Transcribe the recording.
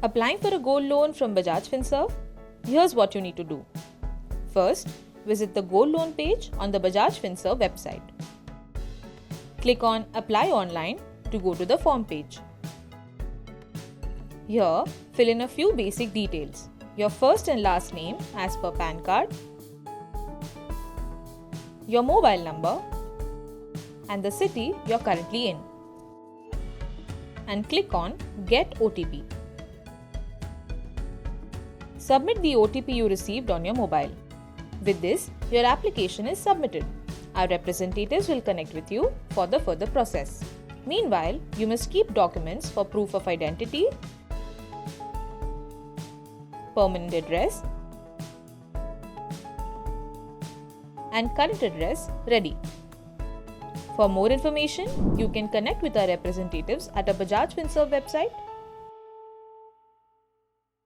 Applying for a gold loan from Bajaj Finserv? Here's what you need to do. First, visit the gold loan page on the Bajaj Finserv website. Click on Apply Online to go to the form page. Here, fill in a few basic details. Your first and last name as per PAN card, your mobile number, and the city you're currently in. And click on Get OTP. Submit the OTP you received on your mobile. With this, your application is submitted. Our representatives will connect with you for the further process. Meanwhile, you must keep documents for proof of identity, permanent address, and current address ready. For more information, you can connect with our representatives at our Bajaj Finserv website